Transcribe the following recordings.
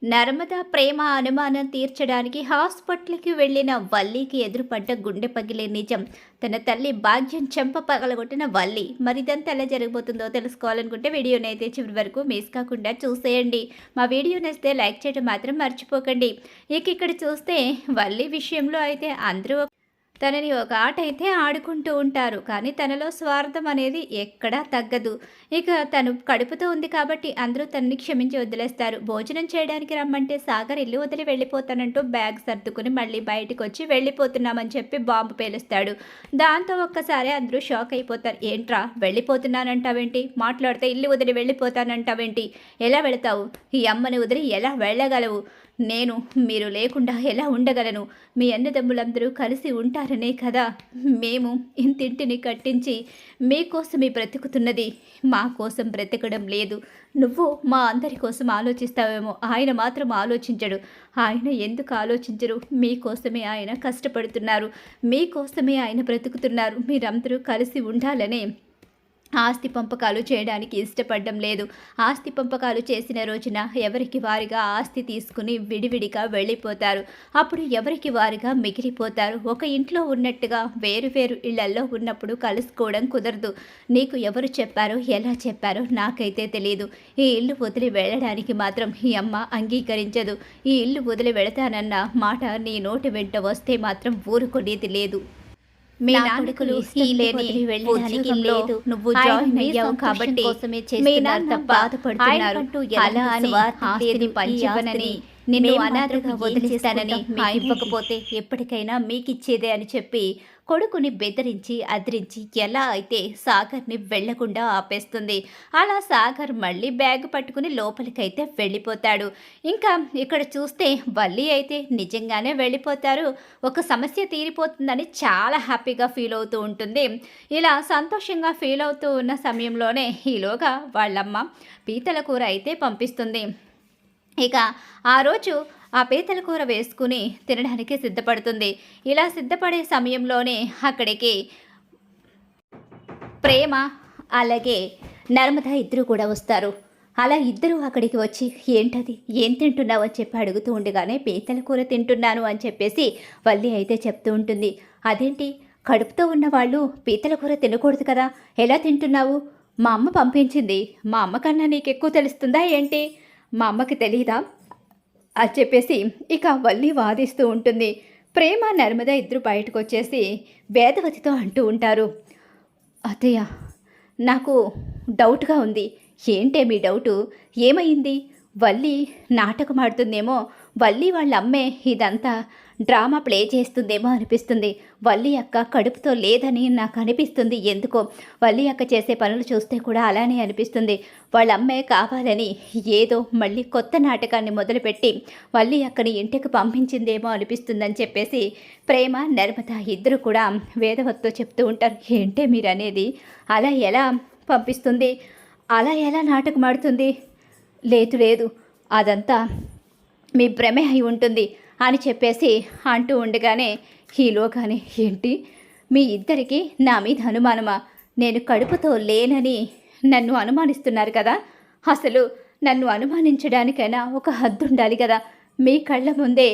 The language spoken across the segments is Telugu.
నర్మద ప్రేమ అనుమానం తీర్చడానికి హాస్పిటల్కి వెళ్లిన వల్లికి ఎదురుపడ్డ గుండె పగిలే నిజం. తన తల్లి భాగ్యం చెంప పగలగొట్టిన వల్లి. మరిదంతా ఎలా జరగబోతుందో తెలుసుకోవాలనుకుంటే వీడియోనైతే చివరి వరకు మిస్ కాకుండా చూసేయండి. మా వీడియో నచ్చితే లైక్ చేయడం మాత్రం మర్చిపోకండి. ఇక ఇక్కడ చూస్తే వల్లి విషయంలో అయితే అందరూ తనని ఒక ఆట అయితే ఆడుకుంటూ ఉంటారు. కానీ తనలో స్వార్థం అనేది ఎక్కడా తగ్గదు. ఇక తను కడుపుతో ఉంది కాబట్టి అందరూ తనని క్షమించి వదిలేస్తారు. భోజనం చేయడానికి రమ్మంటే సాగర్ ఇల్లు వదిలి వెళ్ళిపోతానంటూ బ్యాగ్ సర్దుకుని మళ్ళీ బయటకు వచ్చి వెళ్ళిపోతున్నామని చెప్పి బాంబు పేలుస్తాడు. దాంతో ఒక్కసారి అందరూ షాక్ అయిపోతారు. ఏంట్రా వెళ్ళిపోతున్నానంటావేంటి? మాట్లాడితే ఇల్లు వదిలి వెళ్ళిపోతానంటావేంటి? ఎలా వెళతావు? ఈ అమ్మని వదిలి ఎలా వెళ్ళగలవు? నేను మీరు లేకుండా ఎలా ఉండగలను? మీ అన్నదమ్ములందరూ కలిసి ఉంటారనే కదా మేము ఇంటింటిని కట్టించి మీకోసమే బ్రతుకుతున్నది. మా కోసం బ్రతకడం లేదు. నువ్వు మా అందరి కోసం ఆలోచిస్తావేమో, ఆయన మాత్రం ఆలోచించడు. ఆయన ఎందుకు ఆలోచించరు? మీకోసమే ఆయన కష్టపడుతున్నారు, మీకోసమే ఆయన బ్రతుకుతున్నారు. మీరందరూ కలిసి ఉండాలనే ఆస్తి పంపకాలు చేయడానికి ఇష్టపడడం లేదు. ఆస్తి పంపకాలు చేసిన రోజున ఎవరికి వారిగా ఆస్తి తీసుకుని విడివిడిగా వెళ్ళిపోతారు. అప్పుడు ఎవరికి వారిగా మిగిలిపోతారు. ఒక ఇంట్లో ఉన్నట్టుగా వేరు వేరు ఇళ్లల్లో ఉన్నప్పుడు కలుసుకోవడం కుదరదు. నీకు ఎవరు చెప్పారో ఎలా చెప్పారో నాకైతే తెలియదు. ఈ ఇల్లు వదిలి వెళ్ళడానికి మాత్రం ఈ అమ్మ అంగీకరించదు. ఈ ఇల్లు వదిలి వెళతానన్న మాట నీ నోటి వెంట వస్తే మాత్రం ఊరుకునేది లేదు. మీ నాన్నకులు వెళ్ళడానికి లేదు. నువ్వు జాయిన్ అయ్యావు కాబట్టి మీ నాన్న బాధపడుతున్నారు. అలా అని ఆస్తిని పంచివ్వనని, నిన్ను అనాథగా వదిలిస్తానని, ఇవ్వకపోతే ఎప్పటికైనా మీకిచ్చేదే అని చెప్పి కొడుకుని బెదిరించి అదిరించి ఎలా అయితే సాగర్ని వెళ్లకుండా ఆపేస్తుంది. అలా సాగర్ మళ్ళీ బ్యాగ్ పట్టుకుని లోపలికైతే వెళ్ళిపోతాడు. ఇంకా ఇక్కడ చూస్తే వల్లి అయితే నిజంగానే వెళ్ళిపోతారు. ఒక సమస్య తీరిపోతుందని చాలా హ్యాపీగా ఫీల్ అవుతూ ఉంటుంది. ఇలా సంతోషంగా ఫీల్ అవుతూ ఉన్న సమయంలోనే ఈలోగా వాళ్ళమ్మ పీతల కూర అయితే పంపిస్తుంది. ఇక ఆ రోజు ఆ పీతల కూర వేసుకుని తినడానికి సిద్ధపడుతుంది. ఇలా సిద్ధపడే సమయంలోనే అక్కడికి ప్రేమ అలాగే నర్మద ఇద్దరు కూడా వస్తారు. అలా ఇద్దరు అక్కడికి వచ్చి ఏంటది, ఏం తింటున్నావు అని చెప్పి అడుగుతూ ఉండగానే పీతల కూర తింటున్నాను అని చెప్పేసి వల్లి అయితే చెప్తూ ఉంటుంది. అదేంటి, కడుపుతో ఉన్న వాళ్ళు పీతల కూర తినకూడదు కదా, ఎలా తింటున్నావు? మా అమ్మ పంపించింది. మా అమ్మ కన్నా నీకెక్కువ తెలుస్తుందా ఏంటి? మా అమ్మకి తెలీదా అని చెప్పేసి ఇక వల్లి వాదిస్తూ ఉంటుంది. ప్రేమ నర్మద ఇద్దరు బయటకు వచ్చేసి వేదవతితో అంటూ ఉంటారు. అత్తయ్య, నాకు డౌట్గా ఉంది. ఏంటే మీ డౌటు? ఏమైంది? వల్లి నాటకం ఆడుతుందేమో, వల్లి వాళ్ళ అమ్మే ఇదంతా డ్రామా ప్లే చేస్తుందేమో అనిపిస్తుంది. వల్లి అక్క కడుపుతో లేదని నాకు అనిపిస్తుంది. ఎందుకో వల్లి అక్క చేసే పనులు చూస్తే కూడా అలానే అనిపిస్తుంది. వాళ్ళ అమ్మే కావాలని ఏదో మళ్ళీ కొత్త నాటకాన్ని మొదలుపెట్టి వల్లి అక్కని ఇంటికి పంపించిందేమో అనిపిస్తుందని చెప్పేసి ప్రేమ నర్మద ఇద్దరు కూడా వేదవతితో చెప్తూ ఉంటారు. ఏంటే మీరు అనేది? అలా ఎలా పంపిస్తుంది? అలా ఎలా నాటకం ఆడుతుంది? లేదు లేదు, అదంతా మీ భ్రమే అయి ఉంటుంది అని చెప్పేసి అంటూ ఉండగానే ఈలోగానే ఏంటి, మీ ఇద్దరికి నా మీద అనుమానమా? నేను కడుపుతో లేనని నన్ను అనుమానిస్తున్నారు కదా. అసలు నన్ను అనుమానించడానికైనా ఒక హద్దు ఉండాలి కదా. మీ కళ్ళ ముందే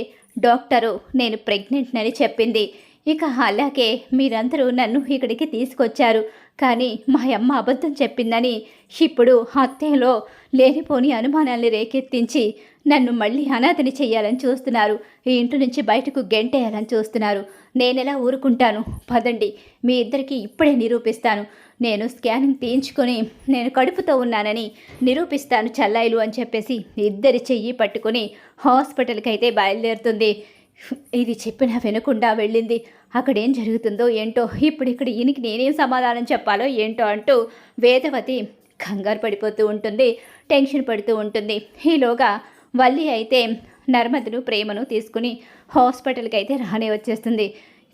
డాక్టరు నేను ప్రెగ్నెంట్నని చెప్పింది. ఇక అలాగే మీరందరూ నన్ను ఇక్కడికి తీసుకొచ్చారు. కానీ మా అమ్మ అబద్ధం చెప్పిందని ఇప్పుడు హత్యలో లేనిపోని అనుమానాల్ని రేకెత్తించి నన్ను మళ్ళీ అనాథని చెయ్యాలని చూస్తున్నారు. ఈ ఇంటి నుంచి బయటకు గెంటేయాలని చూస్తున్నారు. నేనెలా ఊరుకుంటాను? పదండి, మీ ఇద్దరికి ఇప్పుడే నిరూపిస్తాను. నేను స్కానింగ్ తీయించుకొని నేను కడుపుతో ఉన్నానని నిరూపిస్తాను చెల్లాయిలు అని చెప్పేసి ఇద్దరి చెయ్యి పట్టుకొని హాస్పిటల్కి అయితే బయలుదేరుతుంది. ఇది చెప్పినా వినకుండా వెళ్ళింది. అక్కడేం జరుగుతుందో ఏంటో, ఇప్పుడు ఇక్కడ ఈయనకి నేనేం సమాధానం చెప్పాలో ఏంటో అంటూ వేదవతి కంగారు పడిపోతూ ఉంటుంది, టెన్షన్ పడుతూ ఉంటుంది. ఈలోగా వల్లి అయితే నర్మదను ప్రేమను తీసుకుని హాస్పిటల్కి అయితే రానే వచ్చేస్తుంది.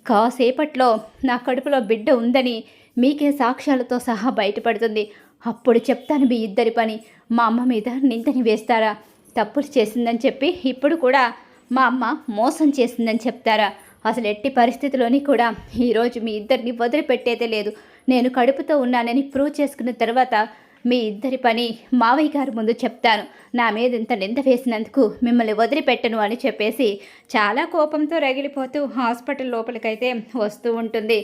కాసేపట్లో నా కడుపులో బిడ్డ ఉందని మీకే సాక్ష్యాలతో సహా బయటపడుతుంది. అప్పుడు చెప్తాను మీ ఇద్దరి పని. మా అమ్మ మీద నిందని వేస్తారా? తప్పులు చేసిందని చెప్పి ఇప్పుడు కూడా మా అమ్మ మోసం చేసిందని చెప్తారా? అసలు ఎట్టి పరిస్థితిలోని కూడా ఈరోజు మీ ఇద్దరిని వదిలిపెట్టేదే లేదు. నేను కడుపుతో ఉన్నానని ప్రూవ్ చేసుకున్న తర్వాత మీ ఇద్దరి పని మావయ్య గారి ముందు చెప్తాను. నా మీద ఇంత నింద వేసినందుకు మిమ్మల్ని వదిలిపెట్టను అని చెప్పేసి చాలా కోపంతో రగిలిపోతూ హాస్పిటల్ లోపలికైతే వస్తూ ఉంటుంది.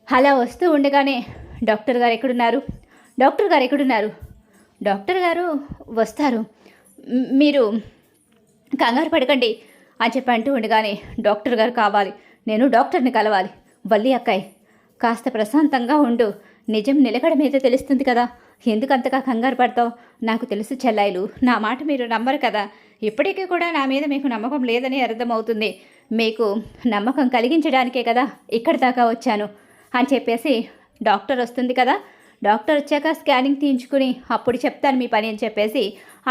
అలా వస్తూ ఉండగానే డాక్టర్ గారు ఎక్కడున్నారు, డాక్టర్ గారు ఎక్కడున్నారు, డాక్టర్ గారు వస్తారు, మీరు కంగారు పడకండి అని చెప్పి అంటూ ఉండగానే డాక్టర్ గారు కావాలి, నేను డాక్టర్ని కలవాలి. వల్లి అక్కాయ్ కాస్త ప్రశాంతంగా ఉండు, నిజం నిలకడ మీద తెలుస్తుంది కదా, ఎందుకంతగా కంగారు పడతావు? నాకు తెలుసు చెల్లాయిలు, నా మాట మీరు నమ్మరు కదా, ఇప్పటికీ కూడా నా మీద మీకు నమ్మకం లేదని అర్థమవుతుంది. మీకు నమ్మకం కలిగించడానికే కదా ఇక్కడి దాకా వచ్చాను అని చెప్పేసి డాక్టర్ వస్తుంది కదా, డాక్టర్ వచ్చాక స్కానింగ్ తీయించుకుని అప్పుడు చెప్తాను మీ పని అని చెప్పేసి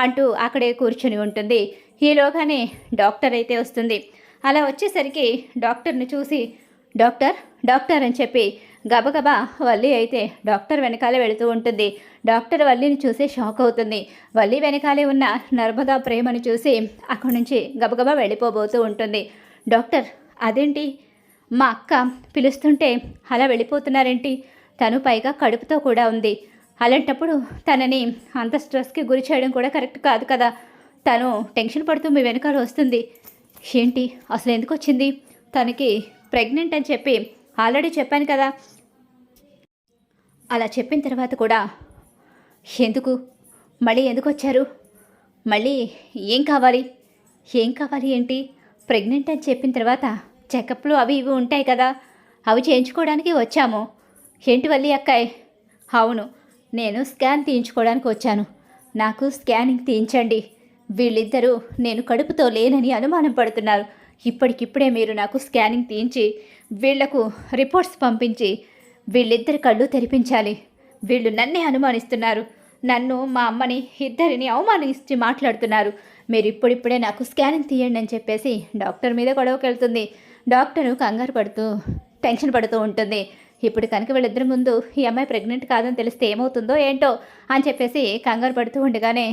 అంటూ అక్కడే కూర్చుని ఉంటుంది. ఈలోగానే డాక్టర్ అయితే వస్తుంది. అలా వచ్చేసరికి డాక్టర్ని చూసి డాక్టర్ డాక్టర్ అని చెప్పి గబగబా వల్లి అయితే డాక్టర్ వెనకాలే వెళుతూ ఉంటుంది. డాక్టర్ వల్లిని చూసి షాక్ అవుతుంది. వల్లి వెనకాలే ఉన్న నర్మదా ప్రేమను చూసి అక్కడి నుంచి గబగబా వెళ్ళిపోబోతూ ఉంటుంది. డాక్టర్ అదేంటి మా అక్క పిలుస్తుంటే అలా వెళ్ళిపోతున్నారేంటి? తను పైగా కడుపుతో కూడా ఉంది. అలాంటప్పుడు తనని అంత స్ట్రెస్కి గురి చేయడం కూడా కరెక్ట్ కాదు కదా. తను టెన్షన్ పడుతూ మీ వెనకాల వస్తుంది. ఏంటి అసలు ఎందుకు వచ్చింది? తనకి ప్రెగ్నెంట్ అని చెప్పి ఆల్రెడీ చెప్పాను కదా. అలా చెప్పిన తర్వాత కూడా ఎందుకు మళ్ళీ ఎందుకు వచ్చారు? మళ్ళీ ఏం కావాలి? ఏం కావాలి ఏంటి? ప్రెగ్నెంట్ అని చెప్పిన తర్వాత చెకప్లు అవి ఇవి ఉంటాయి కదా, అవి చేయించుకోవడానికి వచ్చాము. ఏంటి వల్లి అక్కాయ్? అవును, నేను స్కాన్ తీయించుకోవడానికి వచ్చాను. నాకు స్కానింగ్ తీయించండి. వీళ్ళిద్దరూ నేను కడుపుతో లేనని అనుమానం పడుతున్నారు. ఇప్పటికిప్పుడే మీరు నాకు స్కానింగ్ తీయించి వీళ్లకు రిపోర్ట్స్ పంపించి వీళ్ళిద్దరి కళ్ళు తెరిపించాలి. వీళ్ళు నన్నే అనుమానిస్తున్నారు. నన్ను మా అమ్మని ఇద్దరిని అవమానించి మాట్లాడుతున్నారు. మీరు ఇప్పుడిప్పుడే నాకు స్కానింగ్ తీయండి అని చెప్పేసి డాక్టర్ మీద గొడవకి వెళ్తుంది. డాక్టరు కంగారు పడుతూ టెన్షన్ పడుతూ ఉంటుంది. ఇప్పుడు కనుక వీళ్ళిద్దరి ముందు ఈ అమ్మాయి ప్రెగ్నెంట్ కాదని తెలిస్తే ఏమవుతుందో ఏంటో అని చెప్పేసి కంగారు పడుతూ ఉండగానే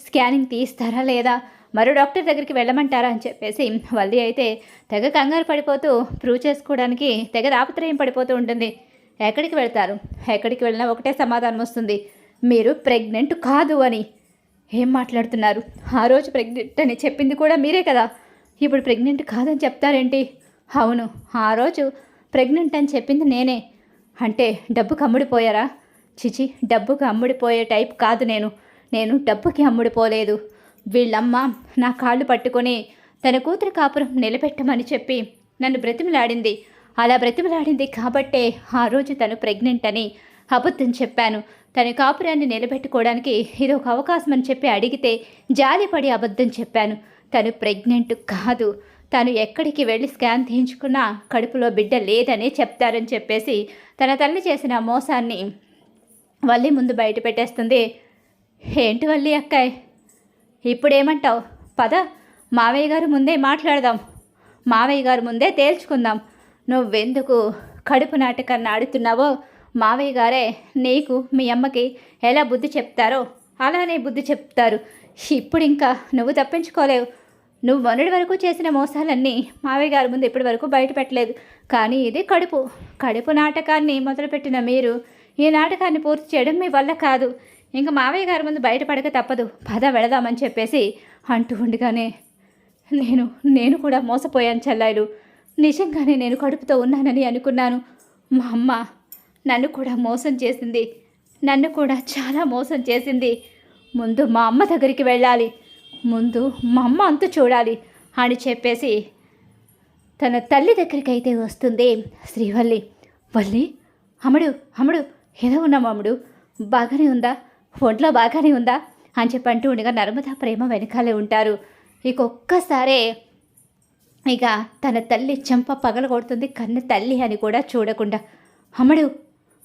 స్కానింగ్ తీస్తారా లేదా, మరో డాక్టర్ దగ్గరికి వెళ్ళమంటారా అని చెప్పేసి వల్లి అయితే తెగ కంగారు పడిపోతూ ప్రూవ్ చేసుకోవడానికి తెగ దాపత్రయం పడిపోతూ ఉంటుంది. ఎక్కడికి వెళ్తారు? ఎక్కడికి వెళ్ళినా ఒకటే సమాధానం వస్తుంది, మీరు ప్రెగ్నెంట్ కాదు అని. ఏం మాట్లాడుతున్నారు? ఆ రోజు ప్రెగ్నెంట్ అని చెప్పింది కూడా మీరే కదా, ఇప్పుడు ప్రెగ్నెంట్ కాదని చెప్తారేంటి? అవును, ఆ రోజు ప్రెగ్నెంట్ అని చెప్పింది నేనే. అంటే డబ్బుకి అమ్ముడిపోయారా? చిచి, డబ్బుకి అమ్ముడిపోయే టైప్ కాదు నేను డబ్బుకి అమ్ముడిపోలేదు. వీళ్ళమ్మ నా కాళ్ళు పట్టుకొని తన కూతురి కాపురం నిలబెట్టమని చెప్పి నన్ను బ్రతిమలాడింది. అలా బ్రతిమలాడింది కాబట్టే ఆ రోజు తను ప్రెగ్నెంట్ అని అబద్ధం చెప్పాను. తన కాపురాన్ని నిలబెట్టుకోవడానికి ఇది ఒక అవకాశం అని చెప్పి అడిగితే జాలిపడి అబద్ధం చెప్పాను. తను ప్రెగ్నెంట్ కాదు, తను ఎక్కడికి వెళ్ళి స్కాన్ తీయించుకున్నా కడుపులో బిడ్డ లేదనే చెప్తారని చెప్పేసి తన తల్లి చేసిన మోసాన్ని వల్లి ముందు బయట పెట్టేస్తుంది. ఏంటి వల్లి అక్కాయ్, ఇప్పుడేమంటావు? పద, మావయ్య గారు ముందే మాట్లాడదాం, మావయ్య గారు ముందే తేల్చుకుందాం. నువ్వెందుకు కడుపు నాటకాన్ని ఆడుతున్నావో మావయ్య గారే నీకు మీ అమ్మకి ఎలా బుద్ధి చెప్తారో అలానే బుద్ధి చెప్తారు. ఇప్పుడు ఇంకా నువ్వు తప్పించుకోలేవు. నువ్వు మొన్నటి వరకు చేసిన మోసాలన్నీ మావయ్య గారి ముందు ఇప్పటి వరకు బయట పెట్టలేదు. కానీ ఇది కడుపు నాటకాన్ని మొదలుపెట్టిన మీరు ఈ నాటకాన్ని పూర్తి చేయడం మీ వల్ల కాదు. ఇంకా మావయ్య గారి ముందు బయటపడక తప్పదు, పద వెళదామని చెప్పేసి అంటూ ఉండగానే నేను కూడా మోసపోయాను చెల్లాయిలు. నిజంగానే నేను కడుపుతో ఉన్నానని అనుకున్నాను. మా అమ్మ నన్ను కూడా మోసం చేసింది, నన్ను కూడా చాలా మోసం చేసింది. ముందు మా అమ్మ దగ్గరికి వెళ్ళాలి, ముందు మా అమ్మ అంతు చూడాలి అని చెప్పేసి తన తల్లి దగ్గరికి అయితే వస్తుంది శ్రీవల్లి. వల్లి, అమ్ముడు ఎలా ఉన్నాము అమ్ముడు? బాగానే ఉందా? ఒంట్లో బాగానే ఉందా అని చెప్పి అంటూ ఉండగా నర్మదా ప్రేమ వెనకాలే ఉంటారు. ఒక్కసారే ఇక తన తల్లి చెంప పగలగొడుతుంది, కన్న తల్లి అని కూడా చూడకుండా. అమ్మడు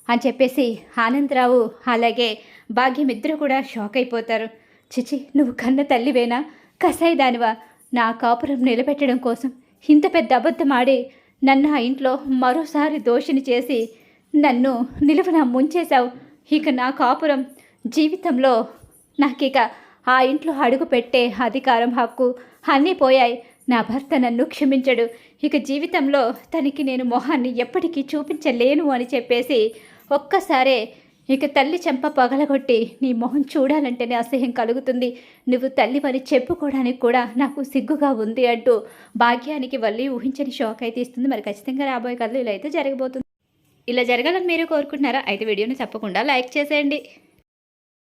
అని చెప్పేసి ఆనందరావు అలాగే భాగ్యం ఇద్దరు కూడా షాక్ అయిపోతారు. చిచి, నువ్వు కన్న తల్లివేనా? కసాయి దానివా? నా కాపురం నిలబెట్టడం కోసం ఇంత పెద్ద అబద్ధం ఆడి నన్ను ఆ ఇంట్లో మరోసారి దోషిని చేసి నన్ను నిలువున ముంచేశావు. ఇక నా కాపురం జీవితంలో నాకిక ఆ ఇంట్లో అడుగు పెట్టే అధికారం, హక్కు అన్నీ పోయాయి. నా భర్త నన్ను క్షమించడు. ఇక జీవితంలో తనకి నేను మొహాన్ని ఎప్పటికీ చూపించలేను అని చెప్పేసి ఒక్కసారే ఇక తల్లి చెంప పగలగొట్టి నీ మొహం చూడాలంటేనే అసహ్యం కలుగుతుంది. నువ్వు తల్లివని చెప్పుకోవడానికి కూడా నాకు సిగ్గుగా ఉంది అంటూ భాగ్యానికి వల్లి ఊహించని షాక్ అయితే ఇస్తుంది. మరి ఖచ్చితంగా రాబోయే కథలో ఇలా అయితే జరగబోతుంది. ఇలా జరగాలని మీరు కోరుకుంటున్నారా? అయితే వీడియోని తప్పకుండా లైక్ చేసేయండి.